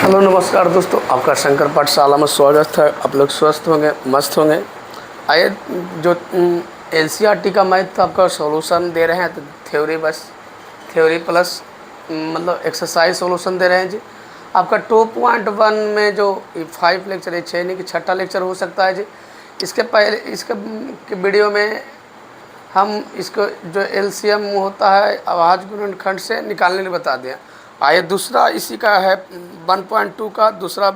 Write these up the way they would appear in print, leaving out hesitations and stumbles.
Hello नमस्कार दोस्तों, आपका शंकर पाठशाला में स्वागत है। आप लोग स्वस्थ होंगे, मस्त होंगे। आइए, जो एनसीईआरटी का मैथ आपका सॉल्यूशन दे रहे हैं, तो थ्योरी बस थ्योरी प्लस मतलब एक्सरसाइज सॉल्यूशन दे रहे हैं जी। आपका 2.1 में जो 5 लेक्चर है, 6 नहीं कि छठा लेक्चर हो सकता है जी। इसके पहले इसके वीडियो में हम इसको जो एलसीएम होता है आवाज़ गुणनखंड से निकालने के बता दिया। आइए, दूसरा इसी का है 1.2 का दूसरा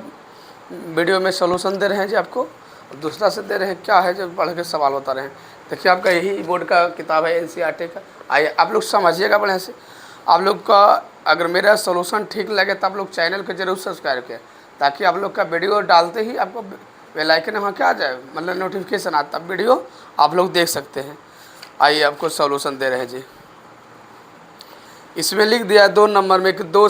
वीडियो में सॉल्यूशन दे रहे हैं जी आपको। दूसरा से दे रहे हैं क्या है, जब पढ़ के सवाल बता रहे हैं। देखिए, आपका यही बोर्ड का किताब है एनसीईआरटी का। आइए, आप लोग समझिएगा बढ़िया से। आप लोग का अगर मेरा सॉल्यूशन ठीक लगे तो आप लोग चैनल को जरूर सब्सक्राइब करें, ताकि आप लोग का वीडियो डालते ही आपको बेल आइकन वहाँ क्या आ जाए, मतलब नोटिफिकेशन आता, तब वीडियो आप लोग देख सकते हैं। आइए, आपको सॉल्यूशन दे रहे हैं जी। इसमें लिख दिया 2 नंबर में कि दो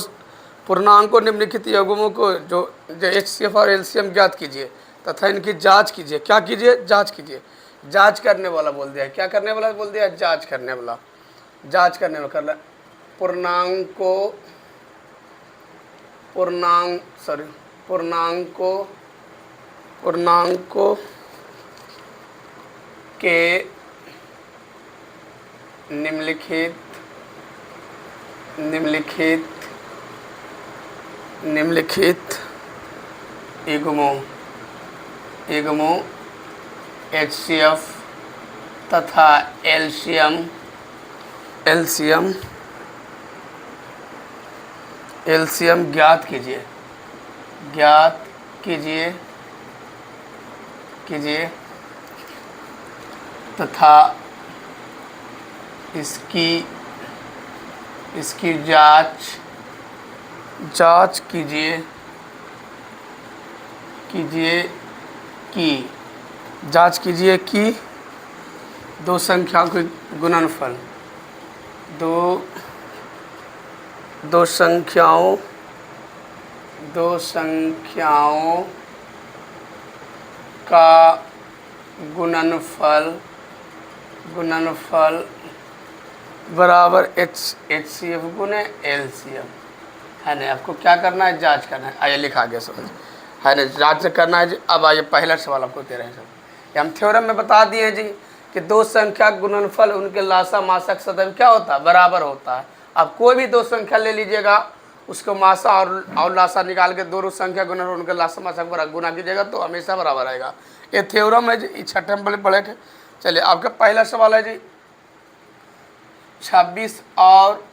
पूर्णांकों निम्नलिखित युग्मों को जो एचसीएफ और एलसीएम ज्ञात कीजिए तथा इनकी जांच कीजिए। क्या कीजिए? जांच कीजिए। जांच करने वाला बोल दिया। क्या करने वाला बोल दिया? जांच करने वाला। जांच करने वाला कर पूर्णांकों पूर्णांकों के निम्नलिखित युग्मों एचसीएफ तथा एलसीएम ज्ञात कीजिए तथा इसकी जांच कीजिए कि दो संख्याओं के गुणनफल दो संख्याओं का गुणनफल बराबर एचसीएफ गुने एलसीएम है ना। आपको क्या करना है? जांच करना है। आइए, लिखा गया समझ है ना, जांच करना है जी। अब आइए, पहला सवाल आपको दे रहे हैं सब, हम थ्योरम में बता दिए जी कि दो संख्या गुणनफल उनके लासा मासक सदैव क्या होता है? बराबर होता है। अब कोई भी दो संख्या ले लीजिएगा, उसको मासा और लासा निकाल के दोनों संख्या गुणनफल उनके लासा मासक बराबर गुना कीजिएगा तो हमेशा बराबर आएगा। ये थ्योरम है जी, छठे में पढ़े के। चलिए, आपका पहला सवाल है जी 26 और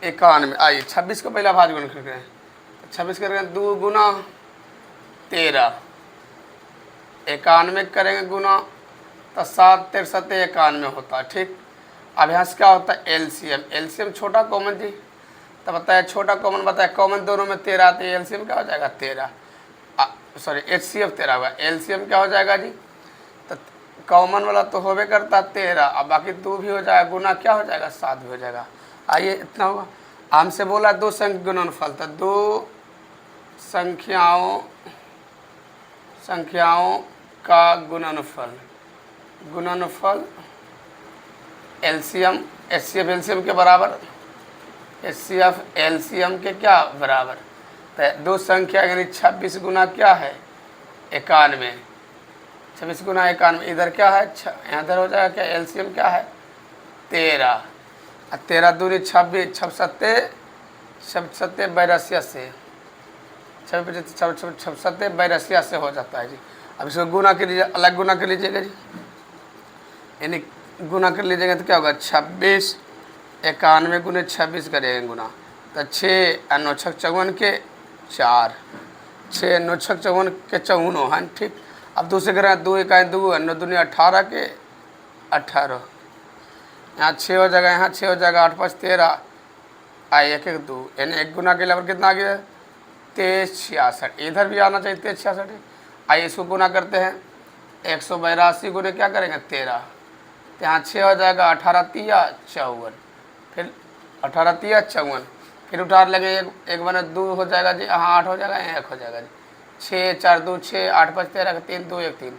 91। आइए, 26 को पहला भाज गुणनखंड करें। 26 करेंगे 2 गुना 13, 91 करेंगे गुना तो 7 63 91 होता है। ठीक, अब यहाँ से क्या होता है? एलसीएम छोटा कॉमन जी, तो बताया छोटा कॉमन बताया, कॉमन दोनों में 13 आती है, एलसीएम क्या हो जाएगा? 13 सॉरी एचसीएफ 13 हुआ, एलसीएम क्या हो जाएगा जी? तो कॉमन वाला तो होबे करता 13, अब बाकी 2 भी हो जाएगा, गुना क्या हो जाएगा? 7 भी हो जाएगा। आइए, इतना होगा। हमसे बोला दो संख्या गुणनफल, तो दो संख्याओं का गुणनफल एलसीएम एचसीएफ एलसीएम के बराबर, एचसीएफ एलसीएम के क्या बराबर? तो दो संख्या यानी 26 गुना क्या है? 91। 26 गुना 91, इधर क्या है? इधर हो जाएगा क्या? एलसीएम क्या है? 13। 13 दूनी 26, 6 7 82 से 82 से हो जाता है जी। अब इसको गुना कर लीजिए, अलग गुना कर लीजिएगा जी, यानी गुना कर लीजिएगा तो क्या होगा? 26 91 गुने 26 करेंगे गुना, तो 6 और 9 6 54 के 4, 6 9 6 54 के 54 है। ठीक, अब दूसरे करें 2 1 2 9 दूनी 18 के 18, यहाँ 6 हो जाएगा, यहाँ 6 हो जाएगा, 8 5 13, आई 1 1 2, यानी एक गुना के लिए कितना आ गया? 23 66। इधर भी आना चाहिए 23 66। आइए, इसको गुना करते हैं। 182 गुने क्या करेंगे? 13, तो यहाँ 6 हो जाएगा, 18 तिया 54, फिर 18 तिया 54, फिर उठार लगे एक बने 2 हो जाएगा जी, यहाँ 8 हो जाएगा, यहाँ 1 हो जाएगा जी। 6 4 2 6 8 5 13 3 2 1 3,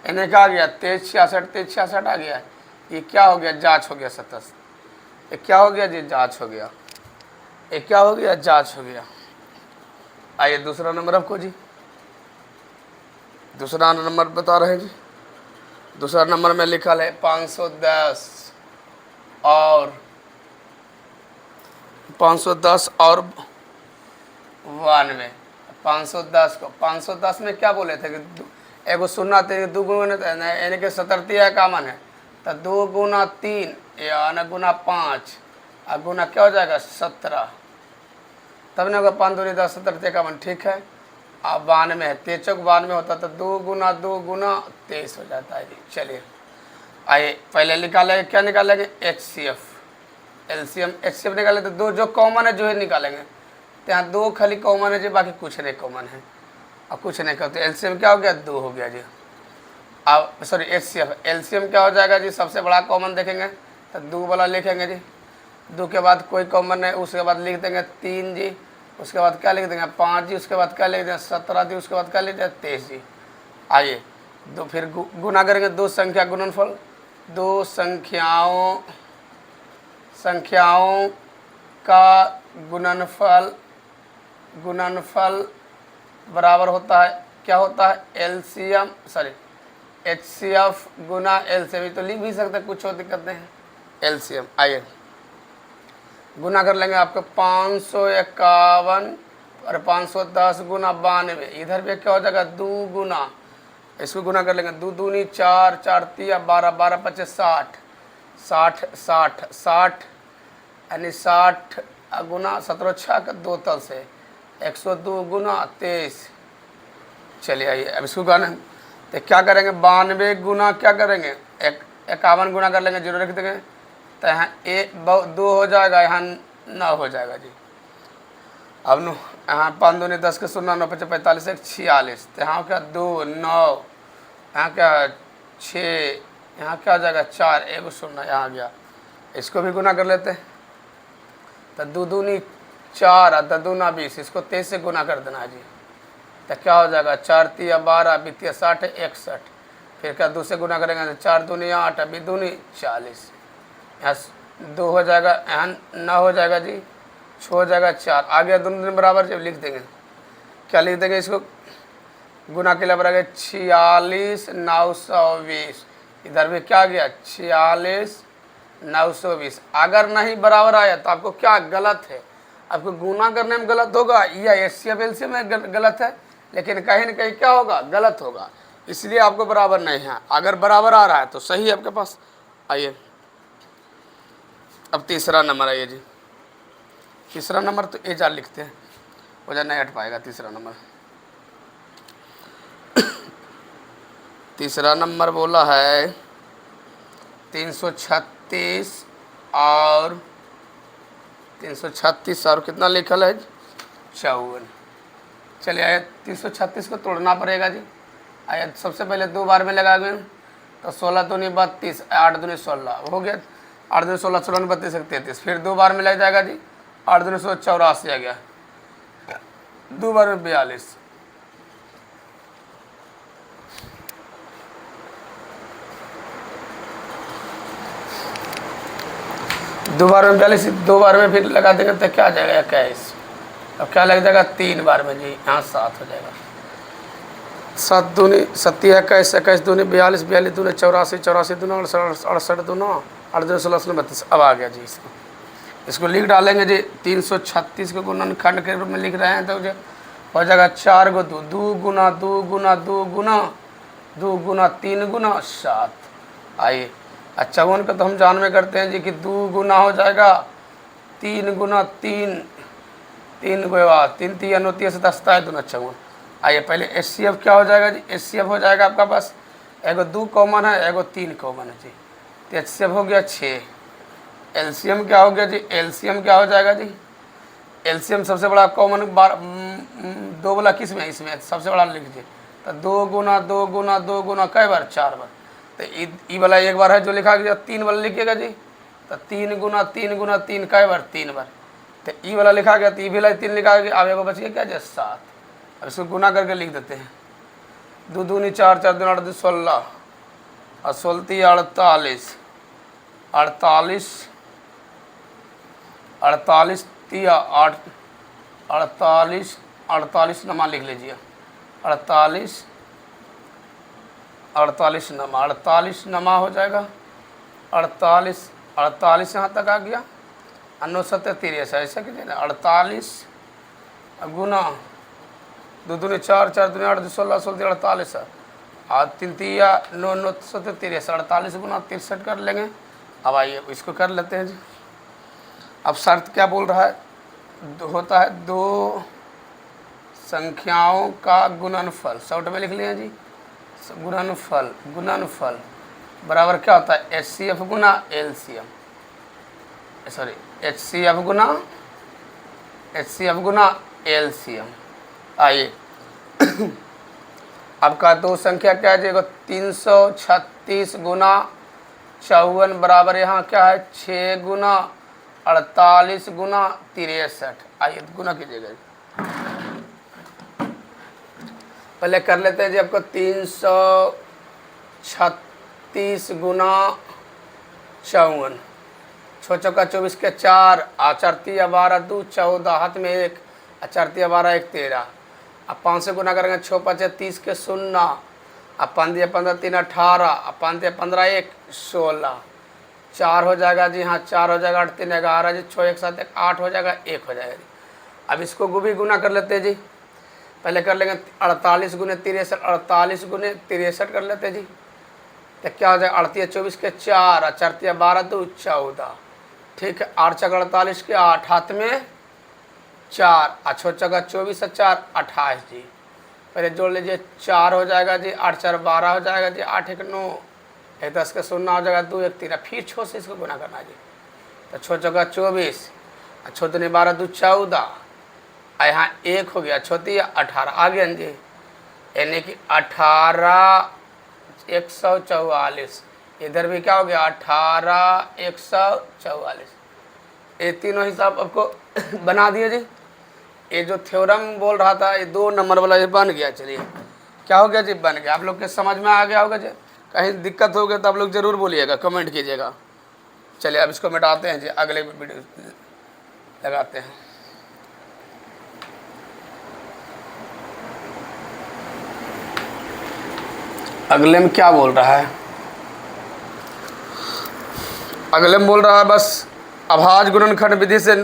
इन्हें क्या आ गया? 23 66 आ गया। ये क्या हो गया? जांच हो गया 27। ये क्या हो गया जी? जांच हो गया। ये क्या हो गया? जांच हो गया। आइए दूसरा नंबर आपको जी, दूसरा नंबर बता रहे हैं जी। दूसरा नंबर में लिखा है 510 और 510 और 92। 510 को 510 में क्या बोले थे कि एगो सुनना थे दो गुना यानी कि 77 है कामन है, तो 2 गुना 3 या गुना 5 और गुना क्या हो जाएगा 17, तब ना होगा 5 दूनी 10 77 कामन, ठीक है। अब 92 है, 23 चौक 92 होता तो 2 गुना 23 हो जाता है जी। चलिए आइए पहले निकालेंगे, क्या निकालेंगे HCF LCM HCF निकाले तो दो जो कॉमन है जो है निकालेंगे, तो यहाँ 2 खाली कॉमन है जी, बाकी कुछ नहीं कॉमन है और कुछ नहीं करते। LCM क्या हो गया 2 हो गया जी। अब सॉरी HCF LCM क्या हो जाएगा जी, सबसे बड़ा कॉमन देखेंगे तो 2 वाला लिखेंगे जी, 2 के बाद कोई कॉमन है, उसके बाद लिख देंगे 3 जी, उसके बाद क्या लिख देंगे 5 जी, उसके बाद क्या लिख देंगे 17 जी, उसके बाद क्या लिख देंगे 23 जी। आइए दो फिर गुना करेंगे, 2 संख्या गुणनफल, 2 संख्याओं का गुणनफल बराबर होता है, क्या होता है LCM सॉरी HCF गुना LCM, तो लिख भी सकते हैं, कुछ और दिक्कत नहीं है LCM। आइए गुना कर लेंगे, आपको 551 और 510 गुना 92, इधर भी क्या हो जाएगा 2 गुना, इसको गुना कर लेंगे, 2 दूनी 4 4 3 12 12 25 60 60 60 60 यानी 60 गुना 17 6 का 2 तल से 102 गुना 23। चलिए आइए अब इसको गाने तो क्या करेंगे 92 गुना क्या करेंगे 51 गुना कर लेंगे, जीरो रख देंगे, तो यहाँ 2 हो जाएगा, यहाँ 9 हो जाएगा जी। अब नो यहाँ 5 दूनी 10 के 0 9 5 45 1 46, तो यहाँ क्या 2 9, यहाँ क्या 6, यहाँ क्या हो जाएगा 4 1 0 यहाँ आ गया। इसको भी गुना कर लेते हैं, तो 2 दूनी 4 और 2 दूना 20, इसको 23 से गुना कर देना जी, तो क्या हो जाएगा 4 3 12 बीतिया 60 61, फिर क्या 2 से गुना करेंगे तो 4 दूनी 8 अभी दूनी 40, यहाँ 2 हो जाएगा, यहाँ 9 हो जाएगा जी, 6 हो जाएगा 4, आ गया दोनों दिन बराबर, जब लिख देंगे क्या लिख देंगे, इसको गुना के लिए बराबर 46 920, इधर भी क्या गया 46 920। अगर नहीं बराबर आया तो आपको क्या गलत है, आपको गुना करने में गलत होगा या HCF LCM में गलत है, लेकिन कहीं ना कहीं क्या होगा गलत होगा, इसलिए आपको बराबर नहीं है। अगर बराबर आ रहा है तो सही है आपके पास। आइए अब तीसरा नंबर आइए जी, तीसरा नंबर तो एजा लिखते हैं, वजह नहीं हट पाएगा। तीसरा नंबर तीसरा नंबर बोला है 336 और 336 और कितना लिखल है 54। चलिए आया 336 को तोड़ना पड़ेगा जी। आया सबसे पहले 2 बार में लगा गए तो 16 दूनी 32 8 दूनी 16 हो गया, 8 दूनी 16 16 32 33, फिर 2 बार में लग जाएगा जी, 8 दूनी 84 आ गया, 2 बार में 42, दो बार में 42, 2 बार में फिर लगा देंगे तो क्या आ जाएगा 21, अब क्या लग जाएगा 3 बार में जी, यहाँ 7 हो जाएगा, 7 दूनी 7 21 21 दूनी 42 42 दूनी 84 84 दूना 68 दूना 8 दूनी 16 32। अब आ गया जी, इसको लिख डालेंगे जी, 336 को गुणनखंड के रूप में लिख रहे हैं तो जो हो जाएगा 4 को 2 2 गुना 2 गुना 2 गुना 2 गुना 3 गुना 7। आइए 54 का तो हम जान में करते हैं जी कि 2 गुना हो जाएगा 3 गुना 3 3 गुना 3 3 anotia से 10 है 2 54। आइए पहले HCF क्या हो जाएगा जी, HCF हो जाएगा आपका पास एगो 2 कॉमन है एगो 3 कॉमन है जी, तो HCF हो गया 6। LCM क्या हो गया जी, LCM क्या हो जाएगा जी, LCM सबसे बड़ा कॉमन 2 वाला किस में, इसमें सबसे बड़ा लिख दीजिए, तो 2 गुना 2 गुना 2 गुना कई बार 4 बार, तो ई वाला एक बार है जो लिखा गया, 3 वाला लिखिएगा जी, तो 3 गुना 3 गुना 3 कई बार 3 बार, तो ई वाला लिखा गया, तो ई वाला 3 लिखा गया, अब एगो बच गया क्या जी 7। अब इसको गुना करके लिख देते हैं, 2 दूनी 4 4 दूनी 8 16 और 16 48 48 48 3 8 48 48 नमा लिख लीजिए। 48 नमा हो जाएगा। 48 यहाँ तक आ गया। 9 7 ऐसा कीजिए ना। 48 गुना 2 दूनी 4 4 दूनी 8 16 16 48 और 3 3 9 9 7 63 48 गुना 63 कर लेंगे। अब आइए इसको कर लेते हैं जी। अब शर्त क्या बोल रहा है? होता है दो संख्याओं का गुणनफल। शॉर्ट में लिख लिया जी। गुणनफल बराबर क्या होता है? HCF गुना LCM, सॉरी HCF गुना LCM। आइए आपका दो संख्या क्या है? 336 गुना 54 बराबर यहाँ क्या है? 6 गुना 48 गुना 63। आइए गुना कीजिएगा। पहले कर लेते हैं जी। आपको 336 गुना 54, 6 चौका 24 के 4, 4 3 12 2 14, हाथ में 1, 4 3 12 1 13। अब 5 से गुना करेंगे। 6 5 30 के 0, अब 5 दिया 15 3 18, अब 5 दिया 15 1 16, 4 हो जाएगा जी। हाँ 4 हो जाएगा। 8 3 11 जी। 6 1 7 1 8 हो जाएगा। 1 हो जाएगा जी। अब इसको भी गुना कर लेते हैं जी। पहले कर लेंगे 48 गुने 63, 48 गुने 63 कर लेते हैं जी। तो क्या हो जाएगा? 38 24 के 4, 4 3 12 2 14। ठीक है। 8 चौका 48 के 8, हाथ में 4, 6 चौका 24 4 28 जी। पहले जोड़ लीजिए। 4 हो जाएगा जी। 8 4 12 हो जाएगा जी। 8 1 9, 1 10 के 0 हो जाएगा। 2 1 13। फिर 6 से इसको गुना करना जी। तो 6 चौका 24, 6 दूनी 12 2 14, यहाँ 1 हो गया। 6 3 18 आ गया जी। यानी कि 18 144। इधर भी क्या हो गया? 18 144। ये तीनों हिसाब आपको बना दिए जी। ये जो थ्योरम बोल रहा था ये 2 नंबर वाला ये बन गया। चलिए क्या हो गया जी? बन गया। आप लोग के समझ में आ गया होगा जी। कहीं दिक्कत हो गया तो आप लोग ज़रूर बोलिएगा, कमेंट कीजिएगा। चलिए अब इसको मिटाते हैं जी। अगले वीडियो लगाते हैं। अगले में क्या बोल रहा है? अगले में बोल रहा है बस अभाज्य गुणनखंड विधि से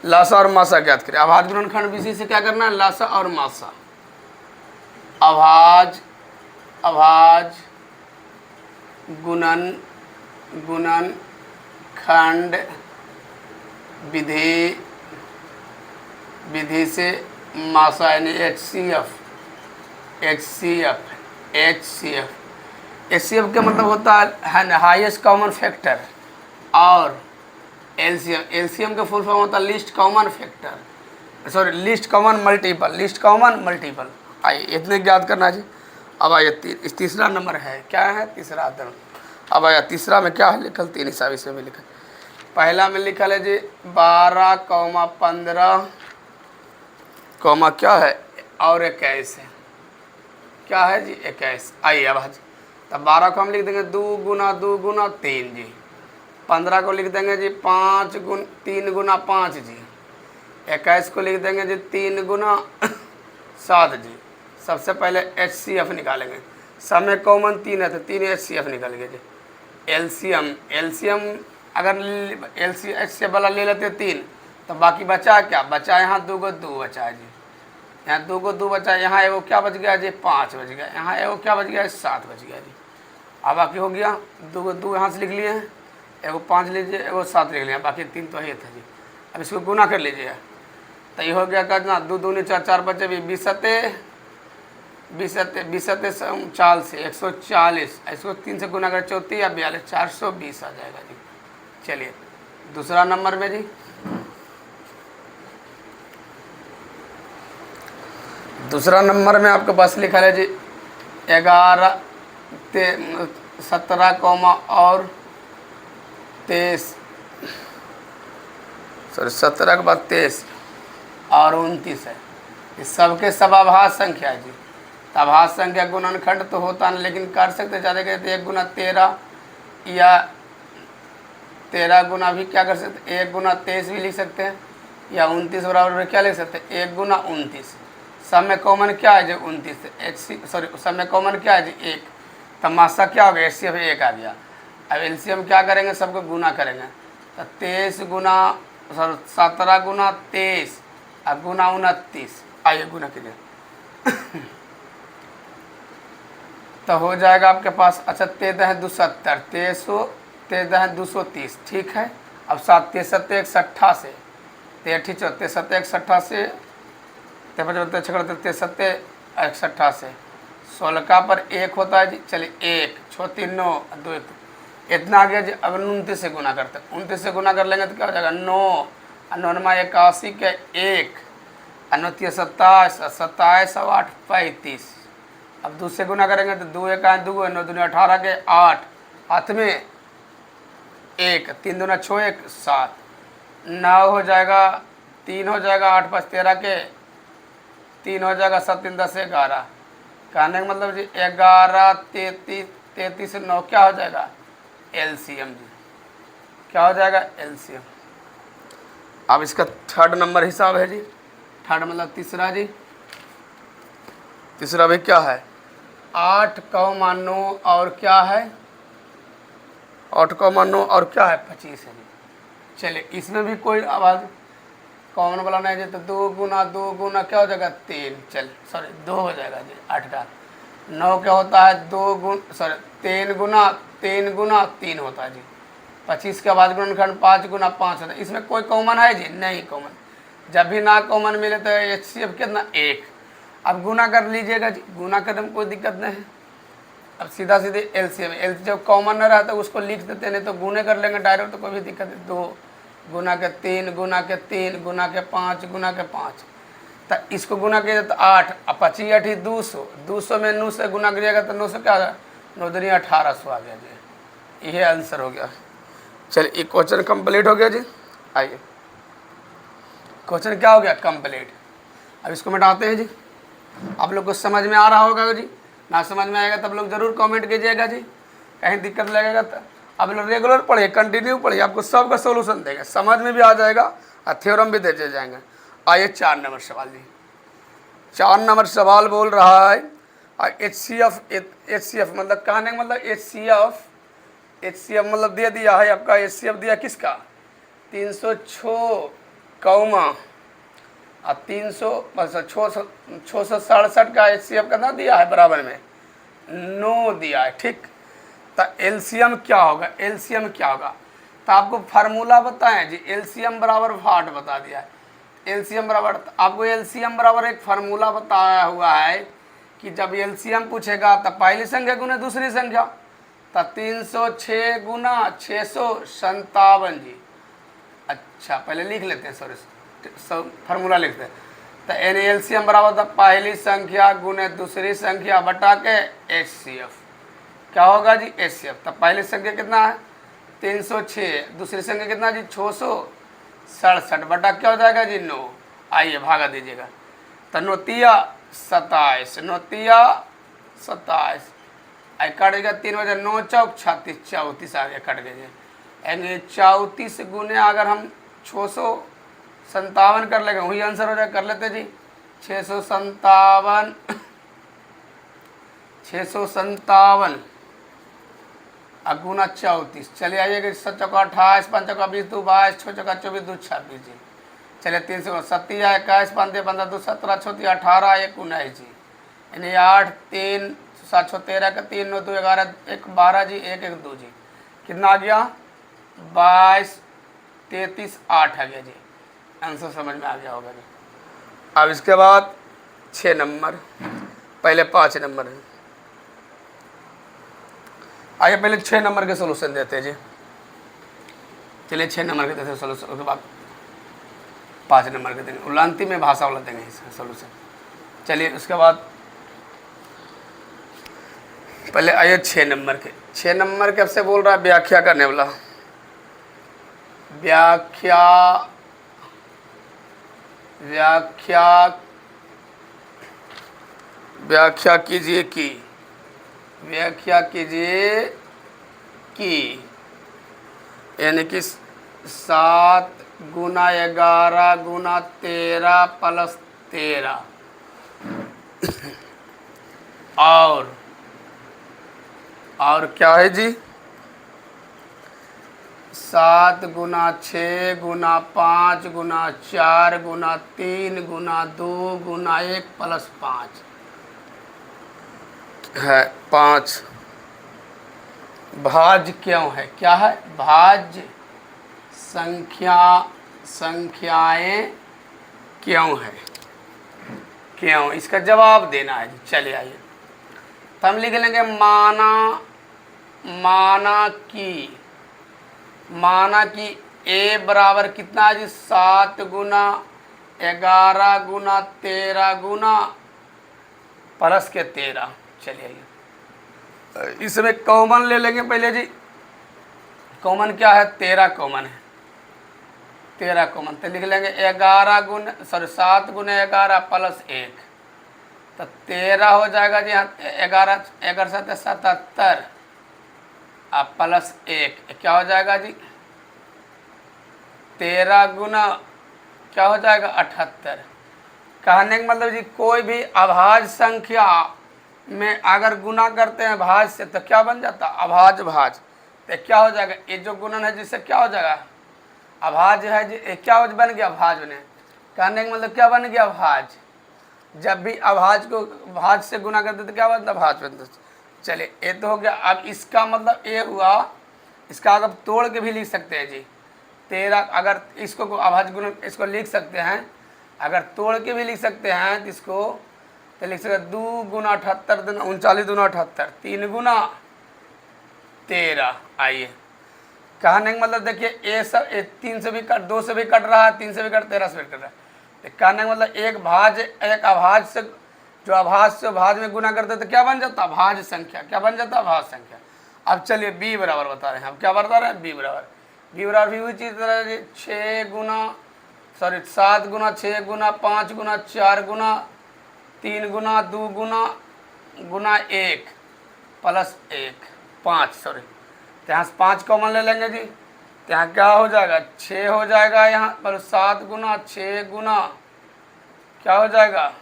लासा और मासा ज्ञात करें। अभाज्य गुणनखंड विधि से क्या करना है? लासा और मासा। अभाज्य गुणनखंड विधि से मासा यानी HCF का मतलब होता है हाईएस्ट कॉमन फैक्टर, और एलसीएम का फुल फॉर्म होता है least common factor, sorry least common multiple. आइए इतने याद करना जी। अब आइए तीसरा नंबर है। क्या है? तीसरा नंबर। अब आया तीसरा में क्या है लिखल? 3 हिसाब इसमें लिखा। पहला में लिखल है जी 12, 15, क्या है? और 21 है। क्या है जी? 21। आइए अब तब 12 को हम लिख देंगे 2 गुना 3 जी। 15 को लिख देंगे जी 3 गुना 5 जी। 21 को लिख देंगे जी 3 गुना 7 जी। सबसे पहले HCF निकालेंगे। सब में कॉमन 3 है तो 3 HCF निकालेंगे जी। एलसीएम अगर HCF वाला ले लेते 3 तो बाकी बचा क्या? बचा यहाँ 2 को 2 बचा है जी। यहाँ 2 को 2 बचा। यहाँ एगो क्या बच गया जी? 5 बच गया। यहाँ एगो क्या बच गया? 7 बच गया जी। अब बाकी हो गया 2 को 2 यहाँ से लिख लिए हैं, एगो 5 लीजिए, एगो 7 लिख लिया, बाकी 3 तो है था जी। अब इसको गुना कर लीजिए तो ये हो गया कितना? 2 दूनी 4 4 बचे भी 20 40 से 140। इसको 3 से गुना कर 34 या 42 420 आ जाएगा जी। चलिए दूसरा नंबर में जी। दूसरा नंबर में आपके पास लिखा है जी 11 17 और 23, सॉरी 17 के बाद 23 और 29 है। ये सबके सब आभाज्य संख्या है जी। तो आभाज्य संख्या गुणनखंड तो होता नहीं, लेकिन कर सकते ज़्यादा कहते 1 गुना 13 या 13 गुना भी क्या कर सकते, 1 गुना 23 भी लिख सकते हैं, या 29 बराबर क्या लिख सकते हैं 1 गुना 29। सब में कॉमन क्या है जो 29 एच सी सॉरी सब में कॉमन क्या है जी 1, तब मासा क्या हो गया HCF 1 आ गया। अब LCM क्या करेंगे, सबको गुना करेंगे तो 23 गुना 17 गुना 23 अब गुना 29, आइए गुना कीजिए तो हो जाएगा आपके पास। अच्छा 13×270 13×230 ठीक है। अब 7 3 7 1 से 13 14 7 1 से 53 7 1 से 16 का पर 1 होता है जी। चलिए 1 6 3 9 2 इतना आ गया जी। अब 29 से गुना करते हैं, 29 से गुना कर लेंगे तो क्या हो जाएगा 9 9 81 के 1 9 27 27 और 8 35। अब 2 से गुना करेंगे तो 2 1 2 9 2 18 के 8 हाथ में 1 3 2 6 1 7 9 हो जाएगा 3 हो जाएगा 8 5 13 के 3 हो जाएगा 7 3 10 11। कहने का मतलब जी 11 33 33 से 9 क्या हो जाएगा LCM जी, क्या हो जाएगा LCM। अब इसका थर्ड नंबर हिसाब है जी, थर्ड मतलब तीसरा जी। तीसरा भी क्या है 8,9 और क्या है 8,9 और क्या है 25 है जी। चलिए इसमें भी कोई आवाज़ कॉमन वाला नहीं जी, तो 2 गुना क्या हो जाएगा 3, चल सॉरी 2 हो जाएगा जी। 8 का 9 क्या होता है 3 गुना 3 होता है जी। 25 के बाद गुणनखंड 5 गुना 5 होता है। इसमें कोई कॉमन है जी नहीं कॉमन। जब भी ना कॉमन मिले तो HCF कितना 1। अब गुना कर लीजिएगा जी, गुना करने में कोई दिक्कत नहीं है। अब सीधा सीधे LCM जब कॉमन न रहता उसको लिख देते, नहीं तो गुने कर लेंगे डायरेक्ट तो कोई भी दिक्कत नहीं। 2 गुना के 3 गुना के 3 गुना के 5 गुना के 5 तो इसको गुना किया तो 8 अब 25 8 200 200 में 9 से गुना करिएगा तो 900 क्या आ गया 9 दूनी 1800 आ गया जी। यही आंसर हो गया। चलिए ये क्वेश्चन कंप्लीट हो गया जी। आइए क्वेश्चन क्या हो गया कंप्लीट। अब इसको मिटाते हैं जी। आप लोग को समझ में आ रहा होगा जी, ना समझ में आएगा तब लोग ज़रूर कमेंट कीजिएगा जी, कहीं दिक्कत लगेगा तो आप लोग रेगुलर पढ़िए, कंटिन्यू पढ़िए, आपको सबका सोल्यूशन देंगे, समझ में भी आ जाएगा और थ्योरम भी दे दिए जाएंगे। आइए 4 नंबर सवाल जी। 4 नंबर सवाल बोल रहा है HCF मतलब कहने का मतलब HCF मतलब दे दिया है आपका HCF दिया किसका 306 कौमा 667 का HCF कितना दिया है बराबर में 9 दिया है ठीक। तो LCM क्या होगा, LCM क्या होगा तो आपको फार्मूला बताएं जी। LCM बराबर 8 बता दिया है। LCM बराबर आपको LCM बराबर एक फार्मूला बताया हुआ है कि जब LCM पूछेगा तो पहली संख्या गुना दूसरी संख्या तो 306 गुना 657 जी। अच्छा पहले लिख लेते हैं, सॉरी फार्मूला लिखते हैं। तो LCM बराबर था पहली संख्या गुने दूसरी संख्या बटा के HCF क्या होगा जी HCF। तो पहली संख्या कितना है 306, दूसरी संख्या कितना जी 667 बटा क्या हो जाएगा जी 9। आइए भागा दीजिएगा तो 9 तिया 27 9 तिया 27 आई कट गया 3 बजे 9 चौक 36 34 आगे कट गए। यानी 34 गुने अगर हम 657 कर लेंगे वही आंसर हो जाए, कर लेते जी 657 गुना 34। चलिए आइएगा 7 चौका 28 5 चौका 20 2 22 6 चौका 24 2 26 जी। चलिए 300 सत्या 21 5 15 2 17 6 18 1 19 जी। यानी 8 3 7 6 13 का 3 9 2 11 1 12 जी 1 1 2 जी। कितना आ गया 22 33 8 आ गया जी। आंसर समझ में आ गया होगा जी। अब इसके बाद 6 नंबर, पहले 5 नंबर है। आइए पहले 6 नंबर के सोल्यूशन देते हैं जी। चलिए 6 नंबर के देते हैं सोल्यूशन, उसके बाद 5 नंबर के देंगे, उलांती में भाषा वाला देंगे इसका सोल्यूशन। चलिए उसके बाद पहले आइए 6 नंबर के। 6 नंबर के अब से बोल रहा है व्याख्या करने वाला। व्याख्या व्याख्या व्याख्या कीजिए कि व्याख्या कीजिए कि यानी कि 7 गुना 11 गुना 13 प्लस 13 और क्या है जी, 7 गुना 6 गुना 5 गुना 4 गुना 3 गुना 2 गुना 1 प्लस 5 है 5। भाज्य क्यों है, क्या है, भाज्य संख्याएं क्यों है, क्यों, इसका जवाब देना है जी। चलिए आइए, तो हम लिख लेंगे माना कि ए बराबर कितना है जी, 7 गुना 11 गुना 13 गुना प्लस के 13। चलिए इसमें कॉमन ले लेंगे पहले जी। कॉमन क्या है, 13 कॉमन है, 13 कॉमन, तो लिख लेंगे 7 गुना 11 प्लस 1, तो 13 हो जाएगा जी। यहाँ 11 7 77 अब प्लस 1 क्या हो जाएगा जी, 13 गुना क्या हो जाएगा 78। कहने का मतलब जी कोई भी अभाज्य संख्या में अगर गुना करते हैं भाज्य से तो क्या बन जाता, अभाज्य भाज्य, तो क्या हो जाएगा, ये जो गुणन है जिससे क्या हो जाएगा, अभाज्य है जी, क्या हो बन गया भाज्य बने। कहने का मतलब क्या बन गया, भाज्य। जब भी अभाज्य को भाज्य से गुना करते तो क्या बनता, भाज्य बनता। चलिए ये तो हो गया। अब इसका मतलब ये हुआ, इसका अगर तोड़ के भी लिख सकते हैं जी, 13 अगर इसको अभाज्य गुणन इसको लिख सकते हैं, अगर तोड़ के भी लिख सकते हैं तो इसको तो लिख सकते 2 गुना 78 39 दूना 78, 3 गुना 13। आइए कहने का मतलब देखिए, ए सब 3 से भी कट, 2 से भी कट रहा है, 3 से भी कट, 13 से भी कट रहा है। तो कहने का मतलब एक अभाज्य से जो अभाज्य से भाज्य में गुना करते तो क्या बन जाता, भाज्य संख्या, क्या बन जाता, भाज्य संख्या। अब चलिए बी बराबर बता रहे हैं, अब क्या बता रहे हैं, बी बराबर भी हुई चीज 7 गुना 6 गुना 5 गुना 4 गुना 3 गुना 2 गुना 1 प्लस 1 5 तो यहाँ से 5 कॉमन ले लेंगे जी, तो यहाँ क्या हो जाएगा, 6 हो जाएगा यहाँ पर, 7 गुना 6 गुना क्या हो जाएगा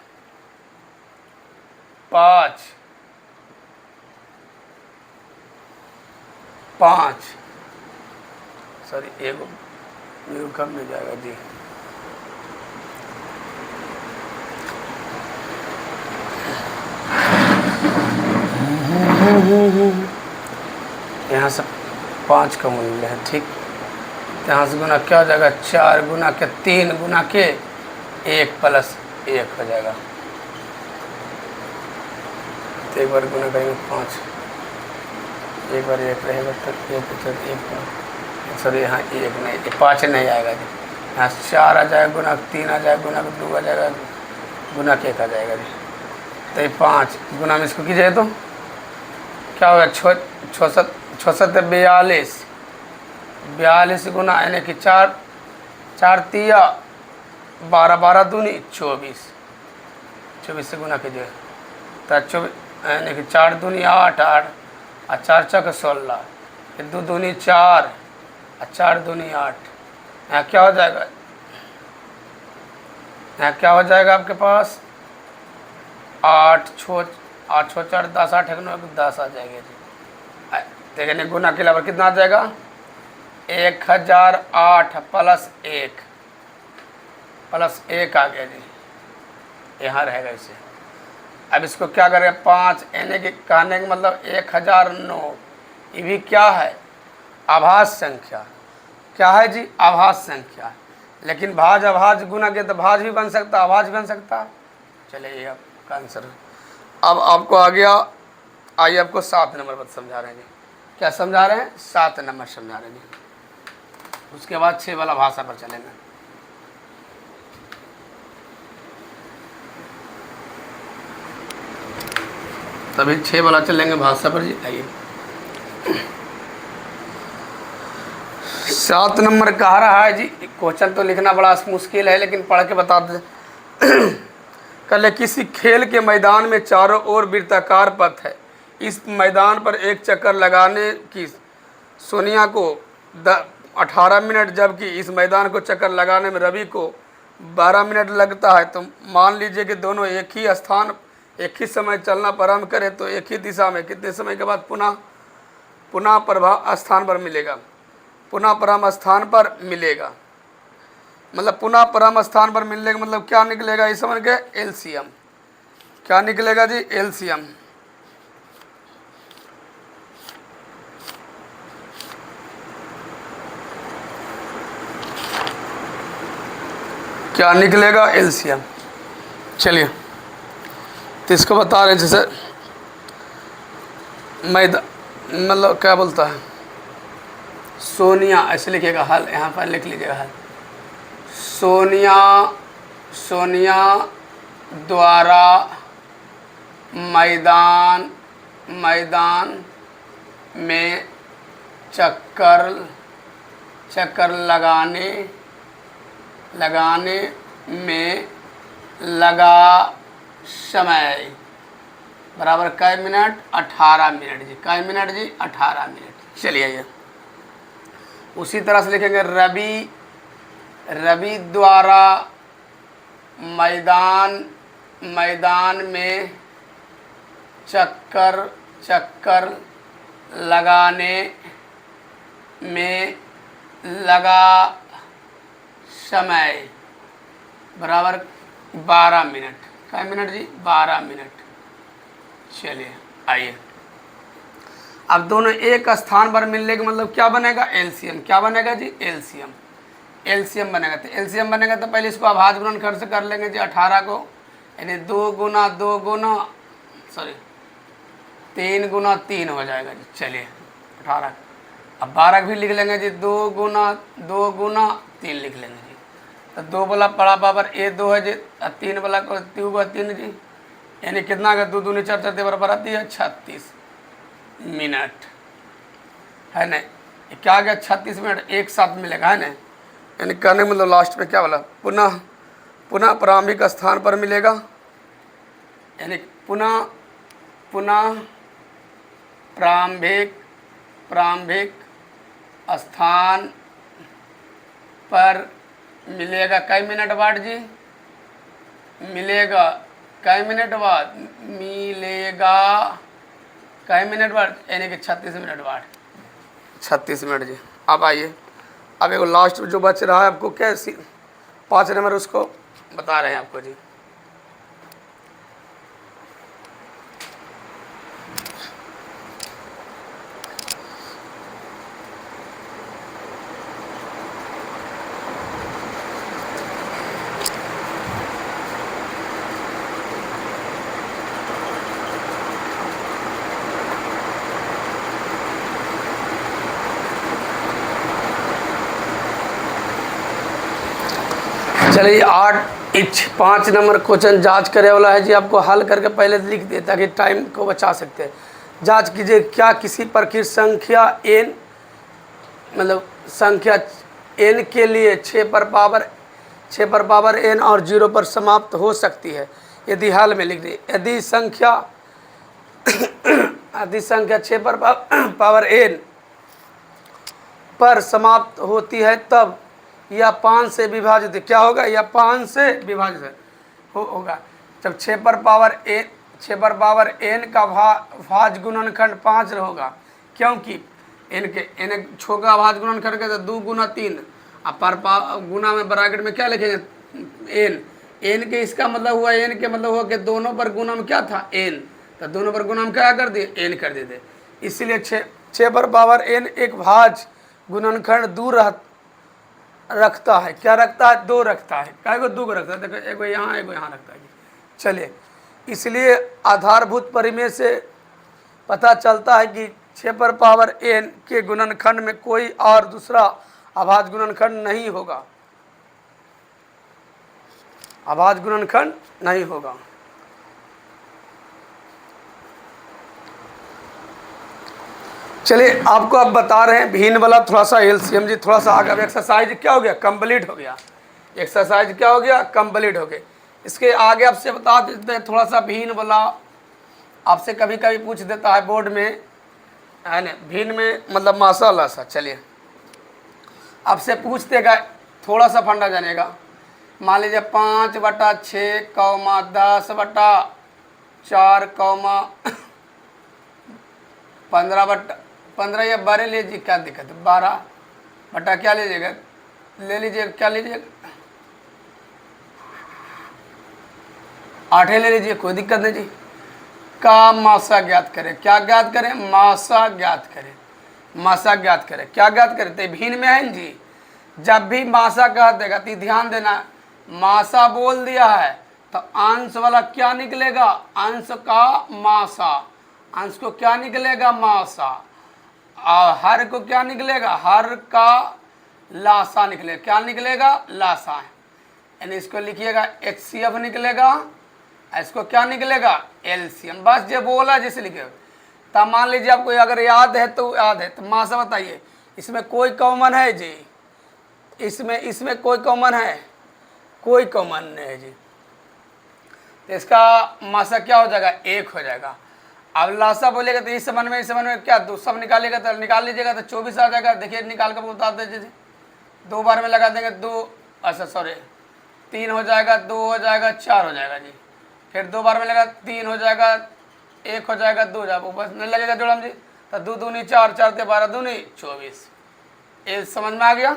5 एक कम मिल जाएगा जी। यहाँ से 5 का मूल्य है, ठीक। यहाँ से गुना क्या हो जाएगा, 4 गुना के 3 गुना के 1 प्लस 1 हो जाएगा। तो एक बार गुना करेंगे 5, एक बार 1 रहेगा तो 1 सॉरी यहाँ 1 नहीं, 5 नहीं आएगा जी। यहाँ 4 आ जाएगा, गुना 3 आ जाएगा, गुना 2 आ जाएगा, गुना 1 आ जाएगा जी। तो ये 5 गुना में इसको कीजिए तो क्या होगा, 66 42 गुना यानी कि 4 तिया 12 12 दूनी 24 से गुना कीजिए तो 24 यानी कि 4 दूनी 8 और 4 चौक 16, 2 दूनी 4 और 4 दूनी 8। यहाँ क्या हो जाएगा, यहाँ क्या हो जाएगा आपके पास 8 4 10 8 10 आ जाएगा जी। देखिए गुना के अलावा कितना आ जाएगा, 1008 प्लस 1 आ गया जी, यहाँ रहेगा इसे। अब इसको क्या करें, 5 यानी कि कहने का मतलब 1009, ये भी क्या है, आभाज्य संख्या। क्या है जी, आभाज्य संख्या। लेकिन भाज्य अभाज्य गुना के तो भाज्य भी बन सकता, अभाज्य भी बन सकता। चलिए ये आपका आंसर। अब आपको आ गया, आइए आपको 7 नंबर पर समझा रहे हैं जी। क्या समझा रहे हैं, 7 नंबर समझा रहे हैं जी। उसके बाद 6 वाला भाषा पर चलेंगे। तभी 6 वाला चलेंगे भाषा पर जी। आइए 7 नंबर कह रहा है जी, क्वेश्चन तो लिखना बड़ा मुश्किल है लेकिन पढ़ के बता दे। कल किसी खेल के मैदान में चारों ओर वृत्ताकार पथ है। इस मैदान पर एक चक्कर लगाने की सोनिया को 18 मिनट, जबकि इस मैदान को चक्कर लगाने में रवि को 12 मिनट लगता है। तो मान लीजिए कि दोनों एक ही स्थान एक ही समय चलना प्रारंभ करे तो एक ही दिशा में कितने समय के बाद पुनः पुनः प्रभाव स्थान पर मिलेगा, पुनः परम स्थान पर मिलेगा। मतलब पुनः परम स्थान पर मिलने का मतलब क्या निकलेगा, इस समझ के एलसीएम। क्या निकलेगा जी, एलसीएम। क्या निकलेगा, एलसीएम। चलिए तो इसको बता रहे हैं, जैसे मतलब क्या बोलता है, सोनिया, ऐसे लिखिएगा हल, यहाँ पर लिख लीजिएगा हल। सोनिया, सोनिया द्वारा मैदान में चक्कर लगाने में लगा समय बराबर कै मिनट, 18 मिनट जी। कै मिनट जी, 18 मिनट। चलिए ये उसी तरह से लिखेंगे, रवि द्वारा मैदान में चक्कर लगाने में लगा समय बराबर 12 मिनट। कै मिनट जी, 12 मिनट। चलिए आइए, अब दोनों एक स्थान पर मिलने का मतलब क्या बनेगा, एलसीएम। क्या बनेगा जी, एलसीएम। एलसीएम बनेगा, तो एलसीएम बनेगा तो पहले इसको अभाज्य गुणनखंड से कर लेंगे जी। 18 को यानी 3 गुना 3 हो जाएगा जी। चलिए 18, अब 12 भी लिख लेंगे जी, 2 गुना 3 लिख लेंगे जी। तो 2 वाला बड़ा पावर ए 2 है जी, 3 वाला को 3 जी, यानी कितना का 2 दूनी 4 4 बराबर आती है 36 मिनट, है ना। क्या आ गया, 36 मिनट एक साथ मिलेगा, है ना। यानी कहने मतलब लास्ट में क्या बोला, पुनः प्रारंभिक स्थान पर मिलेगा, यानी पुनः प्रारंभिक स्थान पर मिलेगा कै मिनट बाद जी, मिलेगा कै मिनट बाद, मिलेगा कै मिनट बाद, यानी कि 36 मिनट बाद, 36 मिनट जी। अब आइए, अब एक लास्ट जो बच रहा है आपको क्या, 5 नंबर उसको बता रहे हैं आपको जी। चलिए 5 नंबर क्वेश्चन जांच करे वाला है जी। आपको हल करके पहले लिख दिए ताकि टाइम को बचा सकते हैं। जांच कीजिए, क्या किसी प्रकृत संख्या n, मतलब संख्या n के लिए 6 पर पावर n और 0 पर समाप्त हो सकती है। यदि हल में लिख दी, यदि संख्या 6 पर पावर n पर समाप्त होती है तब या 5 से विभाजित, क्या होगा, या 5 से विभाजित होगा। जब 6 पर पावर n का भाज्य गुणनखंड 5 होगा, क्योंकि n छोका भाज्य गुणनखंड के 2 गुना 3, अब पर गुना में ब्रैकेट में क्या लिखेंगे, n के, इसका मतलब हुआ n के मतलब हुआ कि दोनों पर गुना में क्या था, n, तो दोनों पर गुना में क्या कर दिए, n कर देते। इसलिए 6 पर पावर n एक भाज्य गुणनखंड दूर रखता है। क्या रखता है, 2 रखता है। क्या को 2 को रखता है, देखो एक यहाँ एक यहाँ रखता है। चलिए, इसलिए आधारभूत परिमेय से पता चलता है कि 6 पर पावर n के गुणनखंड में कोई और दूसरा अभाज्य गुणनखंड नहीं होगा, अभाज्य गुणनखंड नहीं होगा। चलिए आपको अब बता रहे हैं भिन्न वाला थोड़ा सा एलसीएम जी, थोड़ा सा आगे। अब एक्सरसाइज क्या हो गया, कंप्लीट हो गया। एक्सरसाइज क्या हो गया, कंप्लीट हो गया। इसके आगे आपसे बता देते हैं थोड़ा सा भिन्न वाला, आपसे कभी कभी पूछ देता है बोर्ड में, है ना, भिन्न में मतलब माशाल्लाह सा। चलिए आपसे पूछ देगा, थोड़ा सा फंडा जानेगा। मान लीजिए 5/6, 10/, 4,15 या 12 लीजिए, क्या दिक्कत है, 12 बटा क्या लीजिएगा, ले लीजिए, क्या लीजिएगा, 8 ले लीजिए, कोई दिक्कत नहीं जी। का मासा ज्ञात करें, क्या ज्ञात करें, मासा ज्ञात करें, मासा ज्ञात करें, क्या ज्ञात करें, तो भिन्न में है जी। जब भी मासा कह देगा तो ध्यान देना, मासा बोल दिया है तो अंश वाला क्या निकलेगा, अंश का मासा, अंश को क्या निकलेगा, मासा, और हर को क्या निकलेगा, हर का लासा निकलेगा, क्या निकलेगा, लासा, यानी इसको लिखिएगा HCF निकलेगा, इसको क्या निकलेगा, LCM। बस ये बोला जिसे लिखे, तब मान लीजिए आपको अगर याद है तो याद है, तो मासा बताइए, इसमें कोई कॉमन है जी, इसमें कोई कॉमन है, कोई कॉमन नहीं है जी, तो इसका मासा क्या हो जाएगा, 1 हो जाएगा। अब लासा बोलेगा तो इस समझ में क्या, दो सब निकालिएगा तो निकाल लीजिएगा तो 24 आ जाएगा। देखिए निकाल कर बता दीजिए, 2 बार में लगा देंगे, 2 अच्छा सॉरी 3 हो जाएगा, 2 हो जाएगा, 4 हो जाएगा जी, फिर 2 बार में लगा 3 हो जाएगा, 1 हो जाएगा, 2 हो जाएगा, बस नहीं लगेगा जोड़म जी, तो 2 दूनी 4, 4 ते 12 दूनी 24। ये समझ में आ गया,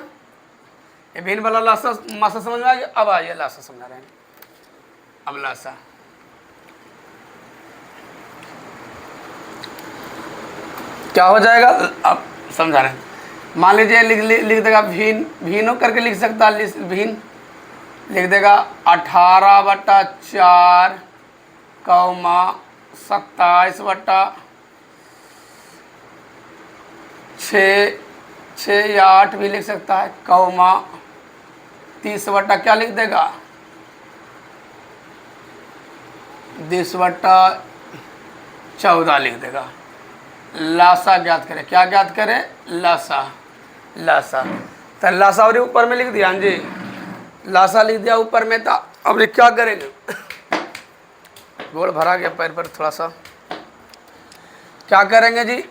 ये भिन्न वाला लासा मासा समझ में आ गया। अब आइए लासा समझा रहे हैं, अब लासा क्या हो जाएगा, अब समझा रहे हैं। मान लीजिए लिख देगा भिन्न करके लिख सकता है, भिन्न लिख देगा 18/4, 27/6, 6 या 8 भी लिख सकता है, 30 क्या लिख देगा, 20/14 लिख देगा। लासा ज्ञात करें, क्या ज्ञात करें, लासा, लासा, तो लासा और ऊपर में लिख दिया जी, लासा लिख दिया ऊपर में, था अब क्या करेंगे, गोड़ भरा गया पैर पर थोड़ा सा, क्या करेंगे जी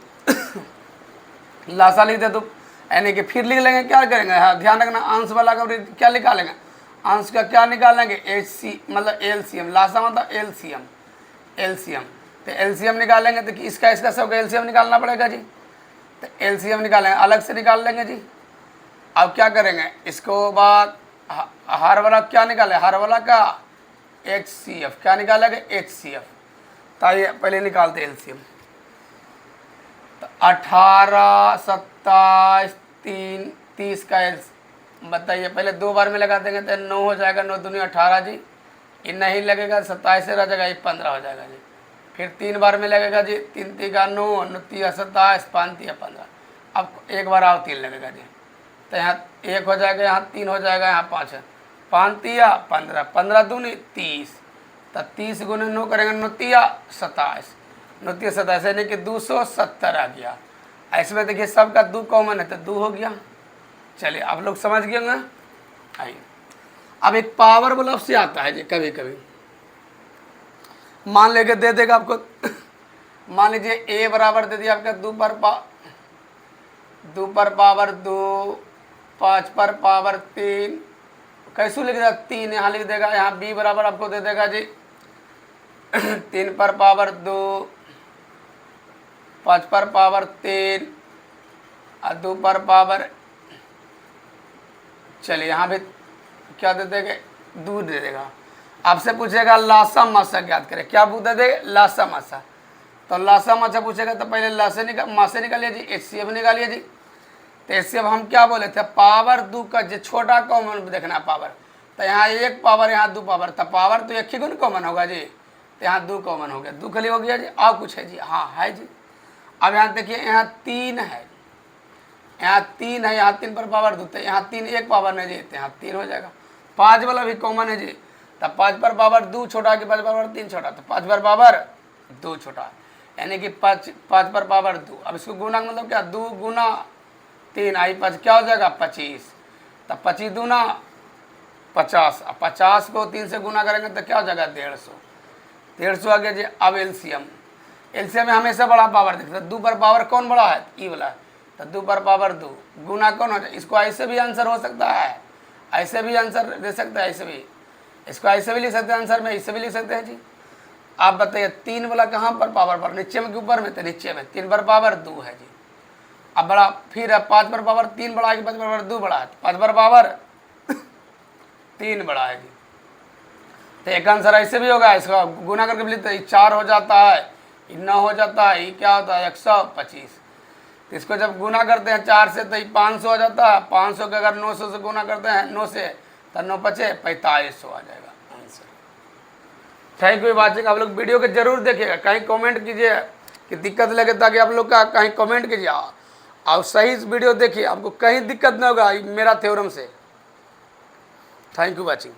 लासा लिख दे तो यानी कि फिर लिख लेंगे, क्या करेंगे, हाँ ध्यान रखना, अंश वाला का क्या निकालेंगे, अंश का क्या निकालेंगे, HC मतलब LCM, लासा मतलब LCM, LCM, तो LCM निकालेंगे तो इसका सबका LCM निकालना पड़ेगा जी, तो LCM निकालेंगे, अलग से निकाल लेंगे जी। अब क्या करेंगे, इसको बाद हर वाला क्या निकाले, हर वाला का HCF, क्या निकालेंगे, HCF, तो ये पहले निकालते LCM, तो 18, 27, 3, 30 का बताइए, पहले 2 बार में लगा देंगे तो 9 हो जाएगा, 9 दूनी 18 जी, ये नहीं लगेगा 27 से रह जाएगा, ये 15 हो जाएगा जी, फिर 3 बार में लगेगा जी, 3 3 का 9, 9 3 27, 5 3 15, अब एक बार आओ 3 लगेगा जी, तो यहाँ 1 हो जाएगा, यहाँ 3 हो जाएगा, यहाँ 5 है, 5 3 15, 15 दूनी 30, तो 30 गुने 9 करेंगे, 9 3 27, 9 3 27 यानी कि 270 आ गया। इसमें देखिए सबका 2 कॉमन है तो 2 हो गया। चलिए आप लोग समझ गए होंगे। आइए अब एक पावर बल्ब से आता है जी, कभी कभी मान लेके दे देगा आपको मान लीजिए A बराबर दे दिया आपका 2 पर पावर 2, 5 पर पावर 3, कैसे लिख देगा 3, यहाँ लिख देगा, यहाँ B बराबर आपको दे देगा जी 3 पर पावर 2, 5 पर पावर 3 और 2 पर पावर, चलिए यहाँ भी क्या दे देगा, 2 दे देगा। आपसे पूछेगा लासा मासा ज्ञात करें, क्या दे देगा, लासा मासा, तो लासा मासा पूछेगा तो पहले मासे निकालिए जी, HCF निकालिए जी, तो HCF हम क्या बोले थे, पावर 2 का जो छोटा कॉमन देखना पावर, तो यहाँ 1 पावर, यहाँ 2 पावर, तो पावर तो एक ही गुण कॉमन होगा जी, तो यहाँ 2 कॉमन हो गया, 2 खाली हो गया जी। और कुछ है जी, हाँ है जी। अब यहाँ देखिए यहाँ 3 है, यहाँ 3 है, यहाँ 3 पर पावर 2, तो यहाँ 3 1 पावर नहीं जी, तो यहाँ 3 हो जाएगा। 5 वाला भी कॉमन है जी, तब 5 पर पावर 2 छोटा कि 5 पर पावर 3 छोटा, तो 5 पर पावर 2 छोटा, यानी कि 5 पर पावर 2। अब इसको गुना मतलब क्या, 2 गुना 3 आई 5 क्या हो जाएगा 25, तब 25 दूना 50, अब 50 को 3 से गुना करेंगे तो क्या हो जाएगा 150 आ गया जी। अब LCM में हमेशा बड़ा पावर दिखता है, 2 पर पावर कौन बड़ा है, ई वाला, तो 2 पर पावर 2 गुना कौन हो जाए, इसको ऐसे भी आंसर हो सकता है, ऐसे भी आंसर दे सकता है, ऐसे भी, इसको ऐसे भी लिख सकते हैं आंसर में, इससे भी लिख सकते हैं जी। आप बताइए 3 वाला कहाँ पर पावर पर, नीचे में कि ऊपर में, तो नीचे में 3 पर पावर 2 है जी। अब बड़ा फिर है 5 पर पावर 3 बड़ा है कि 5 पर पावर 2 बड़ा है, 5 पर पावर 3 बड़ा है जी। तो एक आंसर ऐसे भी होगा, इसका गुना करके भी लेते हैं, 4 हो जाता है, 9 हो जाता है, ये क्या होता है 125। तो इसको जब गुना करते हैं 4 से तो 500 हो जाता है, 500 के अगर 900 से गुना करते हैं 9 से तो 9 पचे 4500 आ जाएगा आंसर। Thank you watching. आप लोग वीडियो के जरूर देखिएगा, कहीं कमेंट कीजिए कि दिक्कत लगे, ताकि आप लोग का कहीं कमेंट कीजिए और सही वीडियो देखिए, आपको कहीं दिक्कत ना होगा मेरा थ्योरम से। Thank you watching.